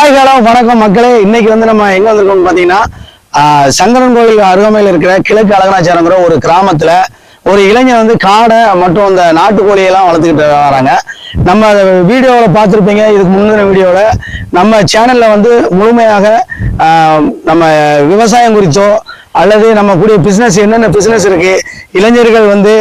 Hi hello வணக்கம் மக்களே. இன்னைக்கு வந்து நம்ம எங்க வந்திருக்கோம்னு பாத்தீங்கன்னா சங்கரன் கோவில் அருகாமையில் இருக்கிற கிழக்கு அழகனாச்சாரங்கிற ஒரு கிராமத்துல ஒரு இளைஞர் வந்து காடை மற்றும் அந்த நாட்டுக்கோழியெல்லாம் வளர்த்துக்கிட்டு வராங்க. நம்ம வீடியோவில் பார்த்துருப்பீங்க. இதுக்கு முந்தின வீடியோவில் நம்ம சேனல்ல வந்து முழுமையாக நம்ம விவசாயம் குறித்தோ அல்லது நம்ம கூடிய பிஸ்னஸ் என்னென்ன பிஸ்னஸ் இருக்கு, இளைஞர்கள் வந்து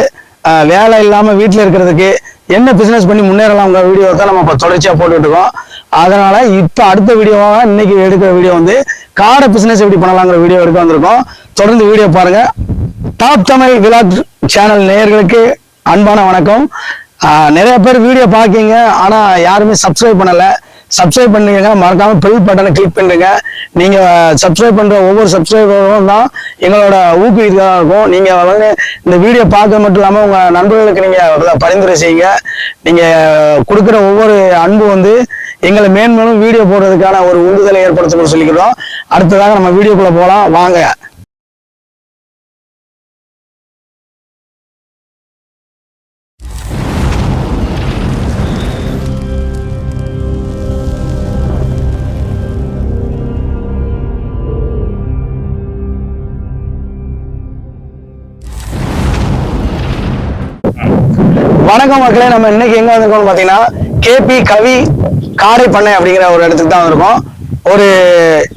வேலை இல்லாமல் வீட்டில் இருக்கிறதுக்கு என்ன பிசினஸ் பண்ணி முன்னேறலாம்ங்கிற வீடியோ தான் நம்ம இப்போ தொடர்ச்சியாக போட்டுட்டு இருக்கோம். அதனால இப்போ அடுத்த வீடியோவாக இன்னைக்கு எடுக்கிற வீடியோ வந்து காடை பிசினஸ் எப்படி பண்ணலாங்கிற வீடியோ எடுக்க வந்திருக்கோம். தொடர்ந்து வீடியோ பாருங்க. டாப் தமிழ் விலாக் சேனல் நேயர்களுக்கு அன்பான வணக்கம். நிறைய பேர் வீடியோ பார்க்கீங்க, ஆனால் யாருமே சப்ஸ்கிரைப் பண்ணலை. சப்ஸ்கிரைப் பண்ணுங்க, மறக்காம பெல் பட்டனை கிளிக் பண்ணுங்க. நீங்க சப்ஸ்கிரைப் பண்ற ஒவ்வொரு சப்ஸ்கிரைபரும் தான் எங்களோட ஊக்குவிதாக இருக்கும். நீங்க வந்து இந்த வீடியோ பார்க்க மட்டும் இல்லாம உங்க நண்பர்களுக்கு நீங்க பரிந்துரை செய்யுங்க. நீங்க கொடுக்குற ஒவ்வொரு அன்பு வந்து எங்களை மேன்மேலும் வீடியோ போடுறதுக்கான ஒரு உந்துதலை ஏற்படுத்தணும்னு சொல்லிக்கிறோம். அடுத்ததாக நம்ம வீடியோக்குள்ள போகலாம் வாங்க. வணக்கம் மக்களே. நம்ம இன்னைக்கு எங்க வந்திருக்கோம்னு பாத்தீங்கன்னா கேபி கவி காடை பண்ணை அப்படிங்கிற ஒரு இடத்துக்கு தான் வந்திருக்கோம். ஒரு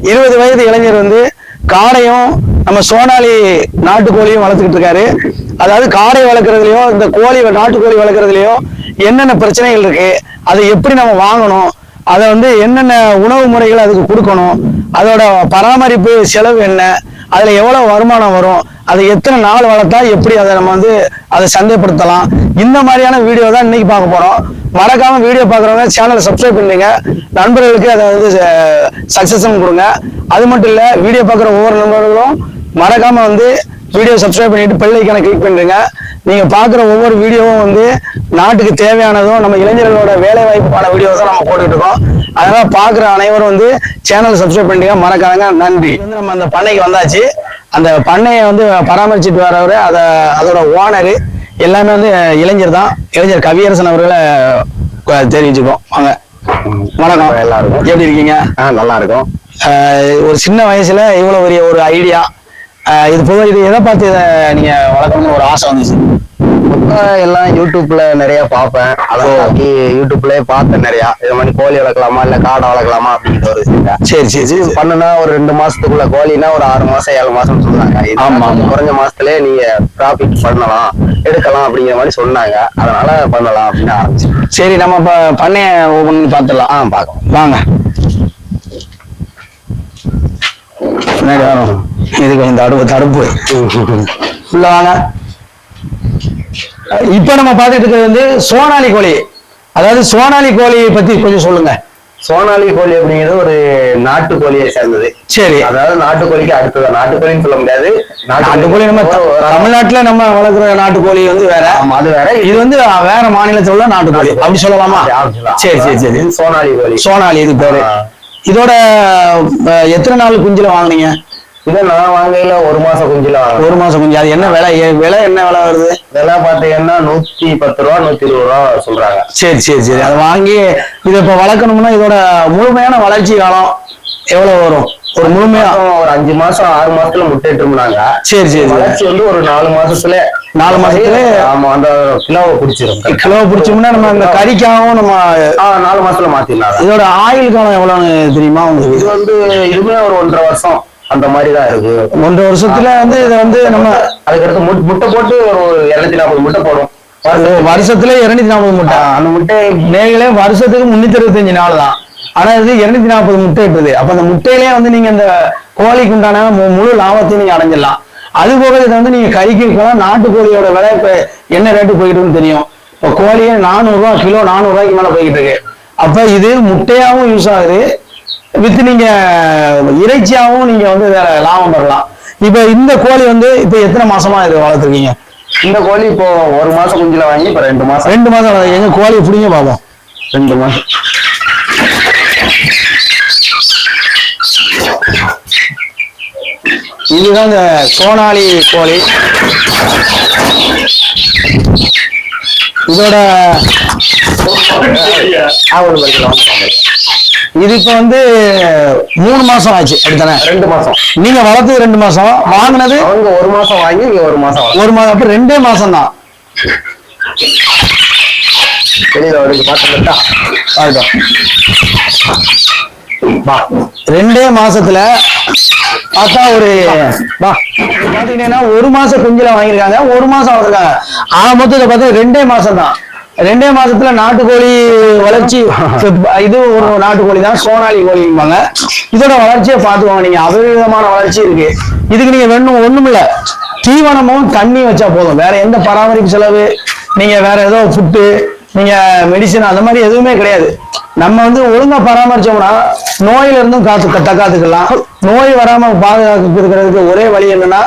20 வயது இளைஞர் வந்து காடையும் நம்ம சோனாலி நாட்டுக்கோழியும் வளர்த்துக்கிட்டு இருக்காரு. அதாவது காடை வளர்க்குறதுலயோ இந்த நாட்டுக்கோழி வளர்க்குறதுலயோ என்னென்ன பிரச்சனைகள் இருக்கு, அதை எப்படி நம்ம வாங்கணும், அதை வந்து என்னென்ன உணவு முறைகள் அதுக்கு கொடுக்கணும், அதோட பராமரிப்பு செலவு என்ன, அதுல எவ்வளவு வருமானம் வரும், அதை எத்தனை நாள் வளர்த்தா எப்படி அதை நம்ம வந்து அதை சந்தைப்படுத்தலாம், இந்த மாதிரியான வீடியோ தான் இன்னைக்கு பார்க்க போறோம். மறக்காம வீடியோ பார்க்குறவங்க சேனலை சப்ஸ்கிரைப் பண்ணுங்க, நண்பர்களுக்கு அதை வந்து சக்சஸ் கொடுங்க. அது மட்டும் இல்ல, வீடியோ பார்க்குற ஒவ்வொரு நண்பர்களும் மறக்காம வந்து வீடியோ சப்ஸ்கிரைப் பண்ணிட்டு பெல் ஐக்கானை கிளிக் பண்ணுங்க. நீங்க பார்க்குற ஒவ்வொரு வீடியோவும் வந்து நாட்டுக்கு தேவையானதும் நம்ம இளைஞர்களோட வேலை வாய்ப்புக்கான வீடியோ தான் நம்ம போட்டுட்டு இருக்கோம். அதனால பார்க்குற அனைவரும் வந்து சேனலை சப்ஸ்கிரைப் பண்ணிங்க, மறக்காதங்க. நன்றி. வந்து நம்ம அந்த பண்ணைக்கு வந்தாச்சு. அந்த பண்ணையை வந்து பராமரிச்சுட்டு வரவர் அதோட ஓனரு எல்லாமே வந்து இளைஞர் தான். இளைஞர் கவியரசன் அவர்களை தெரிவிச்சுக்கோம். வாங்க. வணக்கம். எல்லாருக்கும் எப்படி இருக்கீங்க? நல்லா இருக்கும். ஒரு சின்ன வயசுல இவ்வளவு பெரிய ஒரு ஐடியா, இது பொதுவாக இது எதை பார்த்து இதை நீங்க வளர்க்கணும்னு ஒரு ஆசை வந்துச்சு? எல்லாம் யூடியூப்ல நிறைய பார்ப்பேன். அதாவது யூடியூப்லயே பார்த்தேன் நிறைய. இது மாதிரி கோழி வளர்க்கலாமா இல்ல காடை வளர்க்கலாமா அப்படிங்கிற ஒரு விஷயம். சரி சரி சரி. பண்ணுனா ஒரு 2 மாசத்துக்குள்ள கோழினா ஒரு 6 மாசம் 7 மாசம் சொன்னாங்க. ஆமா, குறைஞ்ச மாசத்துலயே நீங்க ப்ராஃபிட் பண்ணலாம் எடுக்கலாம் அப்படிங்கிற மாதிரி சொன்னாங்க. அதனால பண்ணலாம் அப்படின்னு ஆரம்பிச்சு. சரி, நம்ம இப்ப பண்ணைய ஒவ்வொன்று பார்த்துடலாம். பார்க்கலாம் வாங்க. பின்னாடி வரும். இதுக்கு இந்த தடுப்பு உள்ள வாங்க. இப்ப நம்ம பார்த்துட்டு இருக்கிறது வந்து சோனாலி கோழி. அதாவது சோனாலி கோழியை பத்தி கொஞ்சம் சொல்லுங்க. சோனாலி கோழி அப்படிங்கிறது ஒரு நாட்டுக்கோழியை சேர்ந்தது. சரி. அதாவது நாட்டுக்கோழிக்கு அடுத்தது நாட்டுக்கோழின்னு சொல்ல முடியாது. நாட்டுக்கோழி நம்ம தமிழ்நாட்டுல நம்ம வளர்க்குற நாட்டுக்கோழி வந்து வேற. அது வேற. இது வந்து வேற மாநிலத்தில் உள்ள நாட்டுக்கோழி அப்படி சொல்லலாமா? சரி சரி சரி. சோனாலி கோழி. சோனாலி இது பேரு. இதோட எத்தனை நாள் குஞ்சுல வாங்கினீங்க? இதை நான் வாங்கையில 1 மாசம் குஞ்சுல வாங்க. 1 மாசம் குஞ்சு. அது என்ன விலை என்ன விலை வருது? விலை பாத்தீங்கன்னா 110 ரூபா 120 ரூபா சொல்றாங்க. சரி சரி சரி. அதை வாங்கி இதை இப்ப வளர்க்கணும்னா இதோட முழுமையான வளர்ச்சி காலம் எவ்வளவு வரும்? ஒரு முழுமையா ஒரு 5 மாசம் 6 மாசத்துல முட்டைட்டுருந்தாங்க. சரி சரி. வளர்ச்சி வந்து ஒரு 4 மாசத்துல ஆமா அந்த கிலோவை பிடிச்சிரும். கிலோவை பிடிச்சோம்னா நம்ம அந்த கறிக்காகவும் நம்ம 4 மாசத்துல மாத்திடலாம். இதோட ஆயுள் காலம் எவ்வளவுன்னு தெரியுமா உங்களுக்கு? இது வந்து இதுமே ஒரு 1.5 வருஷம் அந்த மாதிரிதான் இருக்கு. 1.5 வருஷத்துல வந்து இதை வந்து நம்ம அதுக்கடுத்து முட்டை போட்டு ஒரு 240 முட்டை போடும் வருஷத்துல. 240 முட்டை. அந்த முட்டை மேலே வருஷத்துக்கு 365 நாள் தான். ஆனா இது 240 முட்டை இட்டுது. அப்ப அந்த முட்டையிலே வந்து நீங்க இந்த கோழிக்கு உண்டான முழு லாபத்தையும் நீங்க அடைஞ்சிடலாம். அது போக இதை வந்து நீங்க கறிக்கு இருக்கலாம். நாட்டுக்கோழியோட விலை இப்ப என்ன ரேட்டு போயிட்டு தெரியும். இப்போ கோழியே 400 ரூபா கிலோ, 400 ரூபாய்க்கு மேல போய்கிட்டு இருக்கு. அப்ப இது முட்டையாவும் யூஸ் ஆகுது, வித்து நீங்க இறைச்சியாவும் நீங்க வந்து லாபம் பெறலாம். இப்ப இந்த கோழி வந்து இப்ப எத்தனை மாசமா இது வளர்த்துருக்கீங்க? இந்த கோழி இப்போ 1 மாசம் குஞ்சுல வாங்கி இப்ப 2 மாசம். 2 மாசம். எங்க கோழியை பிடிங்க பாப்போம். 2 மாசம். இதுதான் இந்த சோனாலி கோழி. இதோட இது இப்ப வந்து 3 மாசம் ஆச்சு அப்படித்தானே? 2 மாசம். நீங்க வளர்த்தது 2 மாசம், வாங்கினது அவங்க 1 மாசம் வாங்கி இங்க 1 மாசம். 1 மாதம், அப்ப 2 மாசம் தான். வெளியில வந்து பாத்துட்டா 2 மாசத்துல பார்த்தா ஒரு பாத்தீங்கன்னா 1 மாசம் குஞ்சுல வாங்கியிருக்காங்க, 1 மாசம் வளர்க்காங்க. ஆக மொத்தத்தை பார்த்தா 2 மாசம் தான். 2 மாசத்துல நாட்டுக்கோழி வளர்ச்சி. இது ஒரு நாட்டுக்கோழி தான், சோனாலி கோழிம்பாங்க. இதோட வளர்ச்சியை பார்த்துக்கோங்க நீங்க, அபரிதமான வளர்ச்சி இருக்கு. இதுக்கு நீங்க வேணும் ஒண்ணும் இல்ல, தீவனமும் தண்ணி வச்சா போதும். வேற எந்த பராமரிப்பு செலவு, நீங்க வேற ஏதோ ஃபுட்டு, நீங்க மெடிசன் அந்த மாதிரி எதுவுமே கிடையாது. நம்ம வந்து ஒழுங்கா பராமரிச்சோம்னா நோயில இருந்தும் தற்காத்துக்கலாம். நோய் வராம பாதுகாக்கிறதுக்கு ஒரே வழி என்னன்னா,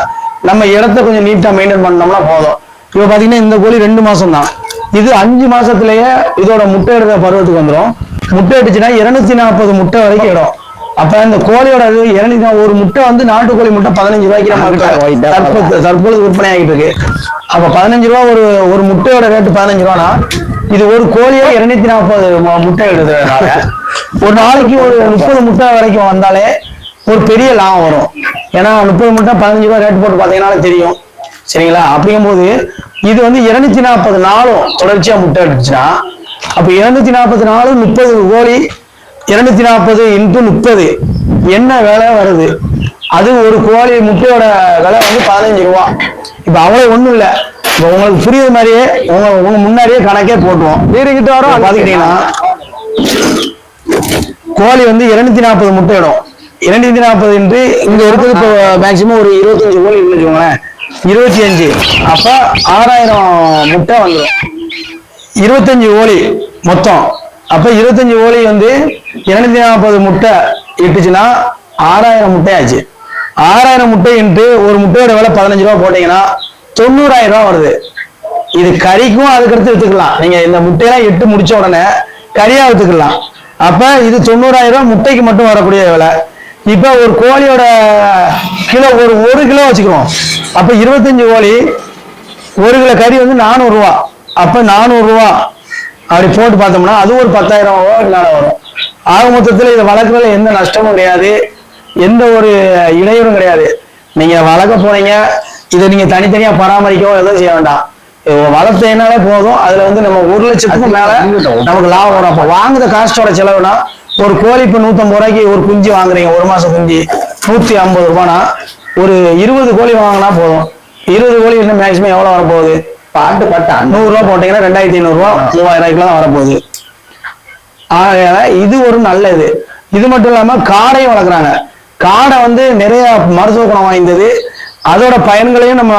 நம்ம இடத்த கொஞ்சம் நீட்டா மெயின்டைன் பண்ணோம்னா போதும். இப்ப பாத்தீங்கன்னா இந்த கோழி 2 மாசம் தான். இது 5 மாசத்திலேயே இதோட முட்டை எடுக்கிற பருவத்துக்கு வந்துடும். முட்டை எடுச்சுன்னா 240 முட்டை வரைக்கும் இடும். அப்ப இந்த கோழியோட ஒரு முட்டை வந்து நாட்டுக்கோழி முட்டை 15 ரூபாய்க்கு நம்ம தற்போது விற்பனை ஆகிட்டு இருக்கு. அப்ப 15 ரூபா ஒரு முட்டையோட ரேட்டு 15 ரூபானா, இது ஒரு கோழியே 240 முட்டை எடுக்கிறதுனால ஒரு நாளைக்கு ஒரு 30 முட்டை வரைக்கும் வந்தாலே ஒரு பெரிய லாபம் வரும். ஏன்னா 30 முட்டை 15 ரூபாய் ரேட் போட்டு பாத்தீங்கன்னா தெரியும், சரிங்களா? அப்படிங்கும்போது இது வந்து 240 நாளும் தொடர்ச்சியா முட்டை எடுத்துச்சுன்னா, அப்ப 240 நாளும் 30 கோழி, 240 × 30 என்ன விலை வருது? அது ஒரு கோழி முட்டையோட விலை வந்து 15 ரூபா. இப்ப அவ்வளவு ஒண்ணும் இல்ல. இப்ப உங்களுக்கு புரியுற மாதிரியே உங்க முன்னாடியே கணக்கே போட்டுவோம். வீடுகிட்ட வரும் பாத்துக்கிட்டீங்கன்னா கோழி வந்து 240 முட்டை இடும். 240 என்று இங்க இருக்குது. இப்போ மேக்சிமம் ஒரு 25 கோழி வச்சுக்கோங்களேன், 25 அப்ப 6000 முட்டை வந்துடும். 25 கோழி மொத்தம். அப்ப 25 கோழி வந்து 240 முட்டை இட்டுச்சுன்னா 6000 முட்டை ஆச்சு. 6000 முட்டை என்று ஒரு முட்டையோட விலை 15 ரூபா போட்டீங்கன்னா 90000 ரூபா வருது. இது கறிக்கும் அதுக்கடுத்து வித்துக்கலாம். நீங்க இந்த முட்டையெல்லாம் இட்டு முடிச்ச உடனே கறியா வித்துக்கலாம். அப்ப இது 90000 ரூபா முட்டைக்கு மட்டும் வரக்கூடிய விலை. இப்ப ஒரு கோழியோட கிலோ ஒரு கிலோ வச்சுக்கிறோம். அப்ப 25 கோழி 1 கிலோ கறி வந்து 400 ரூபா. அப்ப 400 ரூபா அப்படி போட்டு பார்த்தோம்னா அது ஒரு 10,000 ரூபா வரும். ஆக மொத்தத்துல இதை வளர்க்கறதுல எந்த நஷ்டமும் கிடையாது, எந்த ஒரு இடையூறும் கிடையாது. நீங்க வளர்க்க போறீங்க, இதை நீங்க தனித்தனியா பராமரிக்கவோ எதுவும் செய்ய வேண்டாம். வளர்த்தேனாலே போதும். அதுல வந்து நம்ம 1 லட்சத்துக்கு மேல நமக்கு லாபம் வரும். அப்ப வாங்குற காஸ்டோட செலவுனா, ஒரு கோழி இப்ப 150 ரூபாய்க்கு ஒரு குஞ்சு வாங்குறீங்க, 1 மாசம் குஞ்சு 150 ரூபானா ஒரு 20 கோழி வாங்கினா போதும். 20 கோழி இன்னும் மேக்சிமம் எவ்வளவு வரப்போகுது? பாட்டு 100 ரூபா போட்டீங்கன்னா 2500 ரூபா 3000 ரூபாய்க்குலாம் தான் வரப்போகுது. ஆக இது ஒரு நல்ல இது மட்டும் இல்லாம காடையும் வளர்க்குறாங்க. காடை வந்து நிறைய மருத்துவ குணம் வாய்ந்தது. அதோட பயன்களையும் நம்ம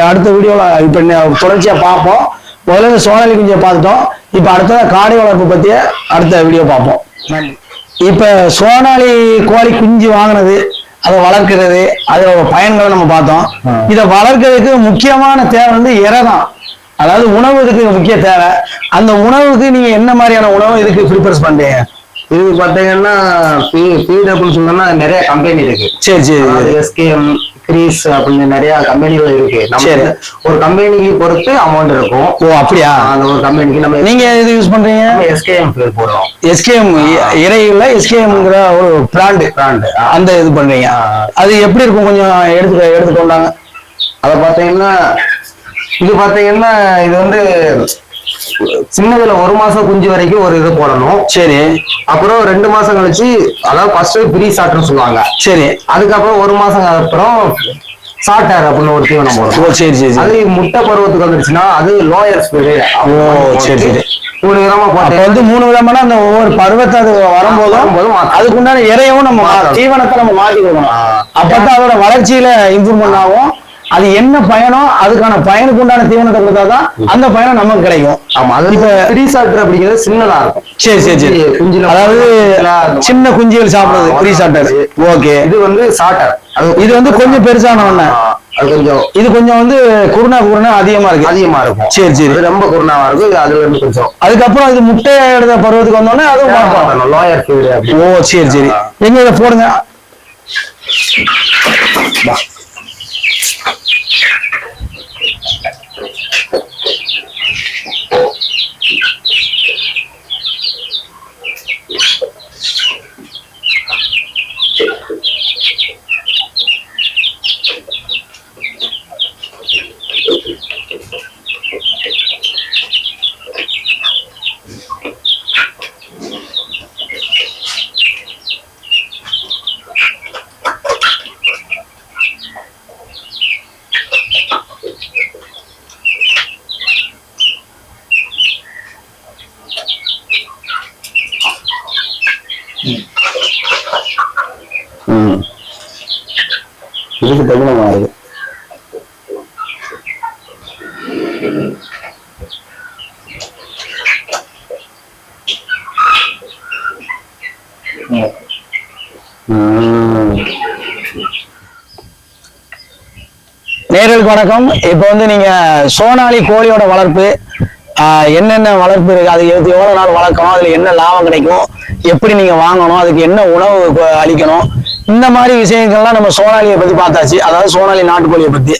அடுத்த வீடியோல இப்ப தொடர்ச்சியா பார்ப்போம். முதல்ல இந்த சோனாலி குஞ்சியை பார்த்துட்டோம். இப்ப அடுத்தது காடை வளர்ப்பு பத்திய அடுத்த வீடியோ பார்ப்போம். இப்ப சோனாலி கோழி குஞ்சு வாங்கினது, அதை வளர்க்கிறது, அதோட பயன்களை நம்ம பார்த்தோம். இதை வளர்க்கறதுக்கு முக்கியமான தேவை வந்து இறை தான். அதாவது உணவு இதுக்கு முக்கிய தேவை. அந்த உணவுக்கு நீங்க என்ன மாதிரியான உணவு இதுக்கு ப்ரிப்பேர் பண்றீங்க? இது பாத்தீங்கன்னா ஃபீட் அப்படின்னு சொன்னோம்னா நிறைய கம்பெனி இருக்கு. சரி சரி. எஸ்கேஎம், கிரீஸ் அப்படின்னு நிறைய கம்பெனிகள் இருக்கு. நம்ம ஒரு கம்பெனிக்கு பொறுத்து அமௌண்ட் இருக்கும். ஓ அப்படியா? அந்த ஒரு கம்பெனிக்கு நம்ம நீங்க எது யூஸ் பண்றீங்க? எஸ்கேஎம் போடுறோம். எஸ்கேஎம் இறையில எஸ்கேஎம்ங்கிற ஒரு பிராண்ட் அந்த இது பண்றீங்க. அது எப்படி இருக்கும் கொஞ்சம் எடுத்துக்கொண்டாங்க. அதை பாத்தீங்கன்னா இது வந்து சின்னதுல 1 மாசம் குஞ்சு வரைக்கும் ஒரு இது போடணும். சரி. அப்புறம் 2 மாசம் கழிச்சு, அதாவது ஃபர்ஸ்ட் ப்ரீ சாட்னு சொல்லுவாங்க. சரி. அதுக்கப்புறம் 1 மாசம் அப்புறம் சாட்டார் அப்படின்னு ஒரு தீவனம் போடணும். சரி சரி. அது முட்டை பருவத்துக்கு வந்துருச்சுன்னா அது லோயர் ஸ்பீடு. ஓ சரி சரி. 3 விதமா போட்டு வந்து 3 விதமான அந்த ஒவ்வொரு பருவத்தை அது வரும்போதும் அதுக்குண்டான இறையவும் நம்ம தீவனத்தை நம்ம மாத்தி கொடுக்கணும். அப்பதான் அதோட வளர்ச்சியில இம்ப்ரூவ்மெண்ட் ஆகும். அது என்ன பயனோ அதுக்கான பயனுக்கு உண்டான தீவனத்தை கொடுத்தாதான் அந்த பயணம் நமக்கு கிடைக்கும். ஆமா. அது இப்ப ப்ரீ சாட்டர் அப்படிங்கிறது சின்னதா இருக்கும். சரி சரி சரி. அதாவது சின்ன குஞ்சுகள் சாப்பிடுறது ப்ரீ சாட்டர். ஓகே. இது வந்து சாட்டர். இது வந்து கொஞ்சம் பெருசான ஒண்ணு. அது கொஞ்சம் இது கொஞ்சம் வந்து குருணா அதிகமா இருக்கும். சரி சரி. ரொம்ப குருணாவா இருக்கும். அதுல இருந்து கொஞ்சம் அதுக்கப்புறம் இது முட்டை எடுத்த பருவத்துக்கு வந்தோடனே அதுவும் லோயர் ஃபீட். ஓ சரி சரி. எங்க இதை போடுங்க. இதுக்கு தகுந்த மாடு. நேயர்களுக்கு வணக்கம். இப்ப வந்து நீங்க சோனாலி கோழியோட வளர்ப்பு என்னென்ன வளர்ப்பு இருக்கு, அது எவ்வளவு நாள் வளர்க்கணும், அதுல என்ன லாபம் கிடைக்கும், எப்படி நீங்க வாங்கணும், அதுக்கு என்ன உணவு அளிக்கணும், இந்த மாதிரி விஷயங்கள்லாம் நம்ம சோனாலியை பத்தி பார்த்தாச்சு. அதாவது சோனாலி நாட்டுக்கோழியை பத்தி.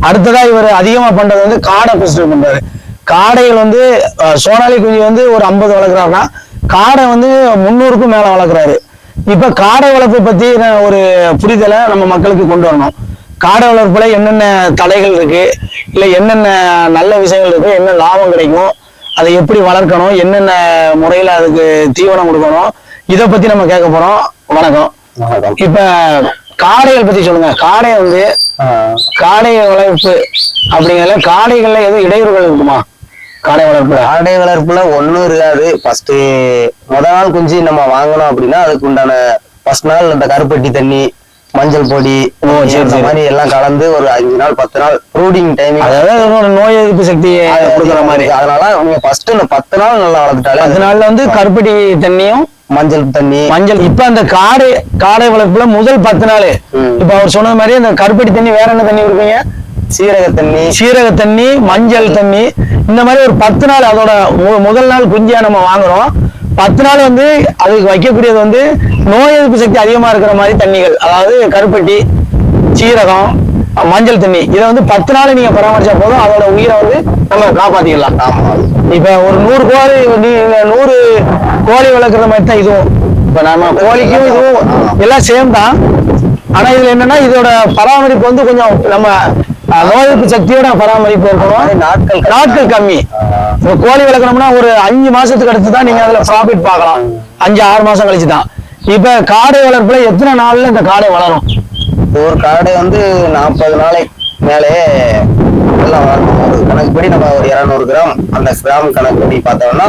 அடுத்ததா இவர் அதிகமா பண்றது வந்து காடை பிஸ்டல் பண்றாரு. காடைகள் வந்து சோனாலி குஞ்சு வந்து ஒரு 50 வளர்க்குறாருன்னா காடை வந்து 300க்கும் மேல வளர்க்குறாரு. இப்ப காடை வளர்ப்பு பத்தி ஒரு புரிதலை நம்ம மக்களுக்கு கொண்டு வரணும். காடை வளர்ப்புல என்னென்ன தடைகள் இருக்கு, இல்ல என்னென்ன நல்ல விஷயங்கள் இருக்கு, என்ன லாபம் கிடைக்கும், அதை எப்படி வளர்க்கணும், என்னென்ன முறையில அதுக்கு தீவனம் கொடுக்கணும், இதை பத்தி நம்ம கேட்க போறோம். வணக்கம். இப்ப காடைகள் பத்தி சொல்லுங்க. காடை வந்து காடை வளர்ப்பு அப்படிங்கறதுல காடைகள்ல எதுவும் இடையூறுகள் இருக்குமா? காடை வளர்ப்புல ஒண்ணும் இருக்காது. ஃபர்ஸ்ட் முதல் நாள் குஞ்சு நம்ம வாங்கணும் அப்படின்னா அதுக்கு உண்டான ஃபர்ஸ்ட் நாள் அந்த கருப்பட்டி தண்ணி, மஞ்சள் பொடி, இந்த மாதிரி எல்லாம் கலந்து ஒரு 5 நாள் 10 நாள் ப்ரூடிங் டைம், அதாவது நோய் எதிர்ப்பு சக்தி கொடுக்குற மாதிரி. அதனால நீங்க ஃபர்ஸ்ட் இந்த 10 நாள் நல்லா வளர்த்துட்டாலே 10 நாள்ல வந்து கருப்பட்டி தண்ணியும் மஞ்சள். இப்ப அந்த காடை வளர்ப்புல முதல் 10 நாள் இப்ப அவர் சொன்ன மாதிரி அந்த கருப்பட்டி தண்ணி, வேற என்ன தண்ணி கொடுப்பீங்க? சீரக தண்ணி, மஞ்சள் தண்ணி, இந்த மாதிரி ஒரு 10 நாள். அதோட முதல் நாள் குஞ்சியா நம்ம வாங்குறோம். 10 நாள் வந்து அதுக்கு வைக்கக்கூடியது வந்து நோய் எதிர்ப்பு சக்தி அதிகமா இருக்கிற மாதிரி தண்ணிகள், அதாவது கருப்பட்டி, சீரகம், மஞ்சள் தண்ணி. இதை வந்து 10 நாள் நீங்க பராமரிச்சா போதும், அதோட உயிரை வந்து நம்ம காப்பாத்திக்கலாம். இப்ப ஒரு 100 கோழி வளர்க்குற மாதிரி தான் இதுவும். இப்ப நம்ம கோழிக்கும் இதுவும் எல்லாம் சேம் தான். ஆனா இதுல என்னன்னா இதோட பராமரிப்பு வந்து கொஞ்சம் நம்ம நோய் எதிர்ப்பு சக்தியோட பராமரிப்பு இருக்கணும். நாட்கள் கம்மி. இப்ப கோழி வளர்க்கணும்னா ஒரு 5 மாசத்துக்கு அடுத்து தான் நீங்க அதுல ப்ராஃபிட் பார்க்கலாம். 5-6 மாசம் கழிச்சு தான். இப்ப காடை வளர்ப்புல எத்தனை நாள்ல இந்த காடை வளரும்? ஒரு காடை வந்து 40 நாளைக்கு மேலே எல்லாம் வளர்க்கும். கணக்குப்படி நம்ம ஒரு 200 கிராம் அந்த கிராம் கணக்குப்படி பார்த்தோம்னா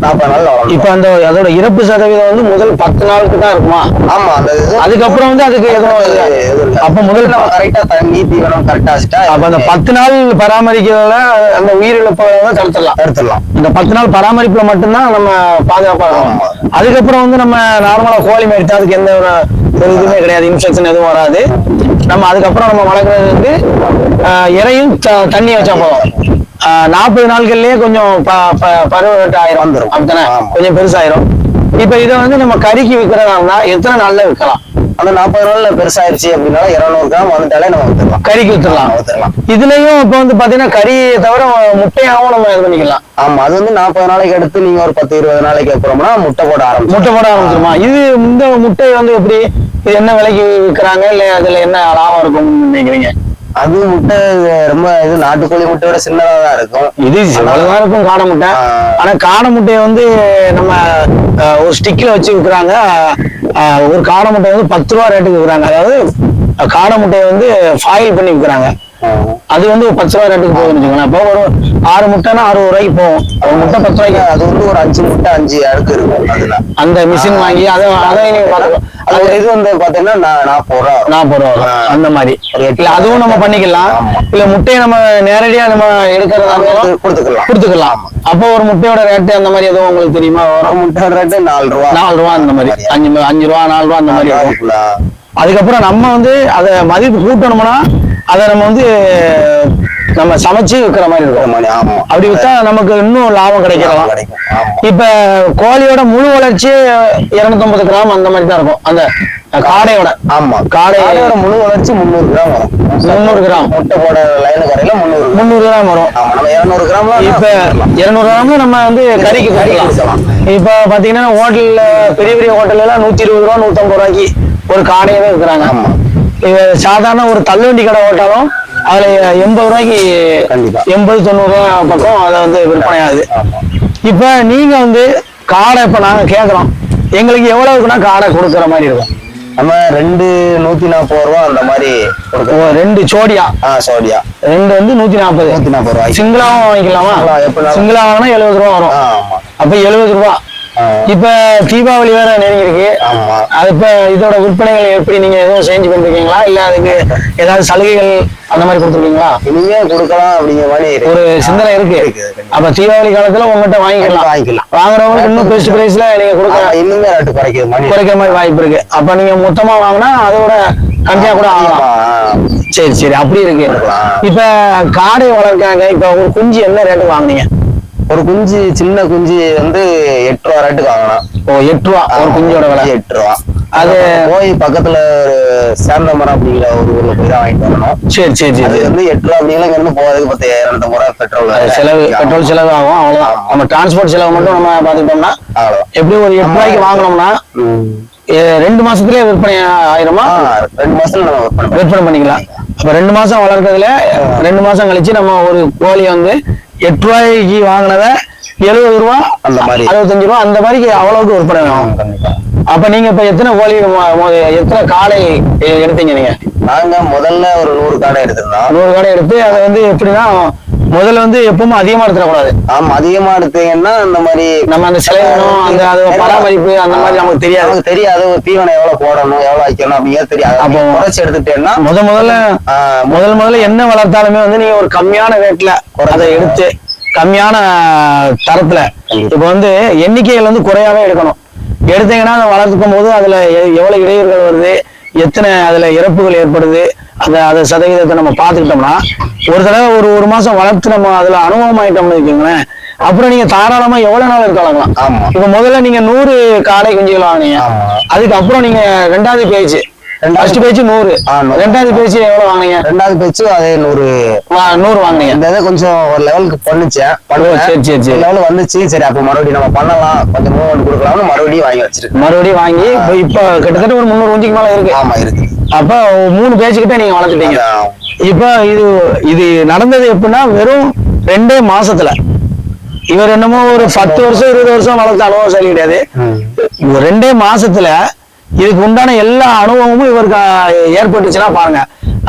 40 நாள் வளரும். இப்ப அந்த அதோட இறப்பு சதவீதம் வந்து முதல் 10 நாளுக்கு தான் இருக்குமா? ஆமா. அந்த அதுக்கப்புறம் வந்து அதுக்கு எதுவும் அப்ப முதல்ல நம்ம கரெக்டா தண்ணி தீவனம் கரெக்டா வச்சுட்டா அப்ப அந்த 10 நாள் பராமரிக்கிறதுல அந்த உயிரிழப்பை தடுத்துடலாம். இந்த 10 நாள் பராமரிப்புல மட்டும்தான் நம்ம பாதுகாப்பா இருக்கணும். அதுக்கப்புறம் வந்து நம்ம நார்மலா கோழி மேய்த்தா அதுக்கு எந்த ஒரு இதுவுமே கிடையாது, இன்ஃபெக்ஷன் எதுவும் வராது. நம்ம அதுக்கப்புறம் நம்ம வளர்க்குறது வந்து இறையும் தண்ணி வச்சா போதும். 40 நாட்கள்லயே கொஞ்சம் பருவ ஆயிரம் வந்துடும். அப்படித்தானே? கொஞ்சம் பெருசாயிரும். இப்ப இதை வந்து நம்ம கறிக்கு விற்கிறதா எத்தனை நாள்ல விற்கலாம்? அந்த 40 நாள்ல பெருசாயிருச்சு அப்படின்னா 200 கிராம் வந்துட்டாலே நம்ம வித்துடலாம், கறிக்கு வித்துடலாம். இதுலயும் இப்ப வந்து பாத்தீங்கன்னா கறியை தவிர முட்டையாவும் நம்ம இது பண்ணிக்கலாம். ஆமா. அது வந்து 40 நாளைக்கு அடுத்து நீங்க ஒரு 10-20 நாளைக்கு அப்புறம்னா முட்டை போட ஆரம்பிச்சிருமா? இது இந்த முட்டை வந்து எப்படி, இது என்ன விலைக்கு விற்கிறாங்க, இல்ல அதுல என்ன லாபம் இருக்கும்னு நினைக்கிறீங்க? அது முட்டை ரொம்ப இது நாட்டுக்கோழி முட்டையோட சின்னதா தான் இருக்கும். இது சின்னதான் இருக்கும் காடை முட்டை. ஆனா காடை முட்டையை வந்து நம்ம ஒரு ஸ்டிக்ல வச்சு விற்கிறாங்க. ஒரு காடை முட்டை வந்து 10 ரூபா ரேட்டுக்கு விற்கிறாங்க. அதாவது காடை முட்டையை வந்து ஃபாயில் பண்ணி விற்கிறாங்க. அது வந்து 10 ரூபா ரேட்டுக்கு போகுதுன்னு வச்சுக்கோங்க. அப்போ ஒரு 6 முட்டைன்னா 60 ரூபாய்க்கு போகும். ஒரு முட்டை 10 ரூபாய்க்கு. அது வந்து ஒரு 5 முட்டை 5 அடுக்கு இருக்கும். அதுல அந்த மிஷின் வாங்கி அதை நீங்க பாத்துக்கலாம். இது வந்து பாத்தீங்கன்னா 40 ரூபா அந்த மாதிரி. இல்ல அதுவும் நம்ம பண்ணிக்கலாம். இல்ல முட்டையை நம்ம நேரடியா நம்ம எடுக்கிறதா கொடுத்துக்கலாம். அப்போ ஒரு முட்டையோட ரேட்டு அந்த மாதிரி எதுவும் உங்களுக்கு தெரியுமா? ஒரு முட்டையோட ரேட்டு 4 ரூபா அந்த மாதிரி. 5 ரூபா 4 ரூபா அந்த மாதிரி. அதுக்கப்புறம் நம்ம வந்து அதை மதிப்பு கூட்டணும்னா அதை நம்ம வந்து நம்ம சமைச்சு விற்கிற மாதிரி இருக்கும். அப்படி வித்தா நமக்கு இன்னும் லாபம் கிடைக்கலாம். இப்ப கோழியோட முழு வளர்ச்சி 250 கிராம் அந்த மாதிரி தான் இருக்கும். அந்த காடையோட காடையோட முழு வளர்ச்சி 300 கிராம் வரும். 300 கிராம் முட்டை போட லைன் கரையில 300 கிராம் வரும். 200 கிராம். இப்ப 200 கிராம் நம்ம வந்து கறிக்கு கொடுக்கலாம். இப்ப பாத்தீங்கன்னா ஹோட்டல்ல பெரிய பெரிய ஹோட்டல்ல எல்லாம் 120 ரூபா 150 ரூபாய்க்கு ஒரு காடையவே இருக்கிறாங்க. சாதாரண ஒரு தள்ளுவண்டி கடை ஓட்டாலும் அதுல 80 ரூபாய்க்கு 80-90 ரூபாய் பக்கம் அதை வந்து விற்பனை ஆகுது. இப்ப நீங்க வந்து காடை இப்ப நாங்க கேட்கிறோம், எங்களுக்கு எவ்வளவுக்குன்னா காடை கொடுக்குற மாதிரி இருக்கும்? நம்ம 140 ரூபா அந்த மாதிரி 2 சோடியா? சோடியா 2 வந்து 140 ரூபாய். சிங்கிளாவும் வாங்கிக்கலாமா? சிங்கிளா வாங்கினா 70 ரூபா வரும். அப்ப 70 ரூபா. இப்ப தீபாவளி வேற நெருங்கி இருக்கு. அது இப்ப இதோட விற்பனைகள் எப்படி நீங்க எதுவும் செஞ்சு பண்ணிருக்கீங்களா இல்ல அதுக்கு ஏதாவது சலுகைகள் அந்த மாதிரி கொடுத்துருக்கீங்களா? இனிமே கொடுக்கலாம் அப்படிங்கிற மாதிரி ஒரு சிந்தனை இருக்கு. அப்ப தீபாவளி காலத்துல உங்ககிட்ட வாங்கிக்கலாம். வாங்குறவங்களுக்கு இன்னும் பெஸ்ட் பிரைஸ்ல நீங்க கொடுக்கலாம். இன்னுமே ரேட்டு குறைக்கிற மாதிரி வாய்ப்பு இருக்கு. அப்ப நீங்க மொத்தமா வாங்கினா அதோட கம்மியா கூட ஆகலாம். சரி அப்படி இருக்கு. இப்ப காடை வளர்க்காங்க. இப்ப ஒரு குஞ்சு என்ன ரேட்டு வாங்குனீங்க? ஒரு குஞ்சு சின்ன குஞ்சு வந்து 8 ரூபா ரேட்டுக்கு வாங்கலாம். 8 ரூபா ஒரு குஞ்சோட விலை. 8 ரூபா. அது போய் பக்கத்துல ஒரு சேர்ந்தமரம் அப்படிங்கிற ஒரு ஊர்ல போய் தான் வாங்கிட்டு வரணும். சரி அது வந்து 8 ரூபா அப்படிங்கிற இருந்து போறதுக்கு 10,000 ரூபாய் பெட்ரோல் செலவு. பெட்ரோல் செலவு ஆகும். அவ்வளவுதான். நம்ம டிரான்ஸ்போர்ட் செலவு மட்டும் நம்ம பாத்துக்கிட்டோம்னா எப்படியும் ஒரு 8 ரூபாய்க்கு வாங்கினோம்னா 2 மாசத்துலயே விற்பனை ஆயிருமா? 2 மாசத்துல நம்ம விற்பனை பண்ணிக்கலாம். அப்ப 2 மாசம் வளர்க்கறதுல 2 மாசம் கழிச்சு நம்ம ஒரு கோழியை வந்து 8 ரூபாய்க்கு வாங்கினத 70 ரூபா அந்த மாதிரி 65 ரூபா அந்த மாதிரி அவ்வளவுக்கு விற்பனை ஆகும். அப்ப நீங்க இப்ப எத்தனை கோழி எத்தனை காடை எடுத்தீங்க நீங்க? நாங்க முதல்ல ஒரு 100 காடை எடுத்திருந்தோம். 100 காடை எடுத்து அதை வந்து எப்படின்னா முதல்ல வந்து எப்பவுமே அதிகமா எடுத்துடக்கூடாது. ஆமா, அதிகமா எடுத்தீங்கன்னா இந்த மாதிரி நம்ம அந்த செலவினம் அந்த அது பராமரிப்பு அந்த மாதிரி நமக்கு தெரியாது. ஒரு தீவனம் எவ்வளவு போடணும் எவ்வளவு வைக்கணும் அப்படிங்கிறது தெரியாது. அப்போ குறைச்சு எடுத்துட்டேன்னா முதல்ல என்ன வளர்த்தாலுமே வந்து நீங்க ஒரு கம்மியான ரேட்ல அதை எடுத்து கம்மியான தரத்துல இப்ப வந்து எண்ணிக்கைகள் வந்து குறையாவே எடுக்கணும். எடுத்தீங்கன்னா அதை வளர்த்துக்கும் போது அதுல எவ்வளவு இடையூறுகள் வருது, எத்தனை அதுல இறப்புகள் ஏற்படுது, அந்த சதவீதத்தை நம்ம பார்த்துக்கிட்டோம்னா ஒரு தடவை ஒரு மாசம் வளர்த்து நம்ம அதுல அனுபவம் ஆயிட்டோம்னு வச்சுக்கோங்களேன், அப்புறம் நீங்க தாராளமா எவ்வளவு நாள் இருக்கலாம். இப்ப முதல்ல நீங்க 100 காடை குஞ்சுகள் வாங்கினீங்க. அதுக்கு அப்புறம் நீங்க 2வது பேச்சு 100. 2வது பேச்சு எவ்வளவு வாங்கினீங்க? 2வது பேச்சு அதே 100 வாங்கினீங்க. இந்த இதை கொஞ்சம் ஒரு லெவலுக்கு பண்ணிச்சேன். சரி லெவல் வந்துச்சு. சரி அப்ப மறுபடியும் நம்ம பண்ணலாம், கொஞ்சம் மூவ்மெண்ட் கொடுக்கலாம்னு மறுபடியும் வாங்கி வச்சிருக்கு. மறுபடியும் வாங்கி இப்ப கிட்டத்தட்ட ஒரு 300 குஞ்சுக்கு மேல இருக்கு. ஆமா இருக்கு. அப்ப 3 பேச்சுக்கிட்ட நீங்க வளர்த்துட்டீங்க. இப்ப இது நடந்தது எப்படின்னா வெறும் 2 மாசத்துல. இவர் என்னமோ ஒரு 10 வருஷம் 20 வருஷம் வளர்த்த அனுபவம் சரி கிடையாது. 2 மாசத்துல இதுக்கு உண்டான எல்லா அனுபவமும் இவருக்கு ஏற்பட்டுச்சுன்னா பாருங்க.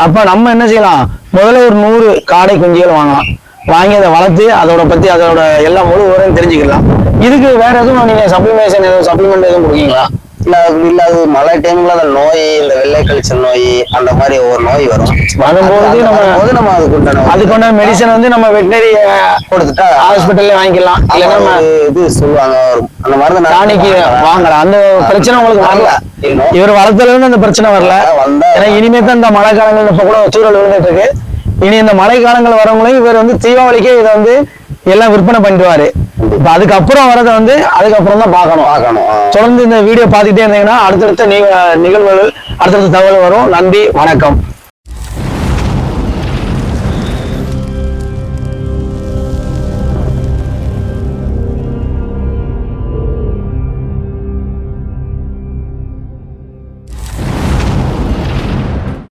அப்ப நம்ம என்ன செய்யலாம், முதல்ல ஒரு 100 காடை குஞ்சுகள் வாங்கலாம். வாங்கி அதை வளர்த்து அதோட எல்லா முழு விவரம் தெரிஞ்சுக்கலாம். இதுக்கு வேற எதுவும் நீங்க சப்ளிமெண்ட் எதுவும் கொடுக்கீங்களா? இல்ல அது மழை டைம்ல அந்த நோய், இந்த வெள்ளை கழிச்சல் நோய் அந்த மாதிரி ஒரு நோய் வரும்போது நம்ம அதுக்குண்டான மெடிசன் வந்து நம்ம வெட்டினரி கொடுத்துட்டா ஹாஸ்பிட்டல்ல வாங்கிக்கலாம். இல்லைன்னா நம்ம இது சொல்லுவாங்க அந்த மாதிரி டானிக்கு வாங்கலாம். அந்த பிரச்சனை உங்களுக்கு வரல. இவர் வளர்த்தல இருந்து அந்த பிரச்சனை வரல. ஏன்னா இனிமே தான் இந்த மழை காலங்கள் இப்ப கூட சூழல் விழுந்துட்டு இருக்கு. இனி இந்த மழை காலங்கள் வரவங்களையும் இவர் வந்து தீபாவளிக்கே இதை வந்து எல்லாம் விற்பனை பண்ணிடுவாரு. இப்ப அதுக்கப்புறம் வரதை வந்து அதுக்கப்புறம் தான் பார்க்கணும். தொடர்ந்து இந்த வீடியோ பார்த்துட்டே இருந்தீங்கன்னா அடுத்தடுத்த நிகழ்வுகள் அடுத்தடுத்த தகவல் வரும். நன்றி, வணக்கம்.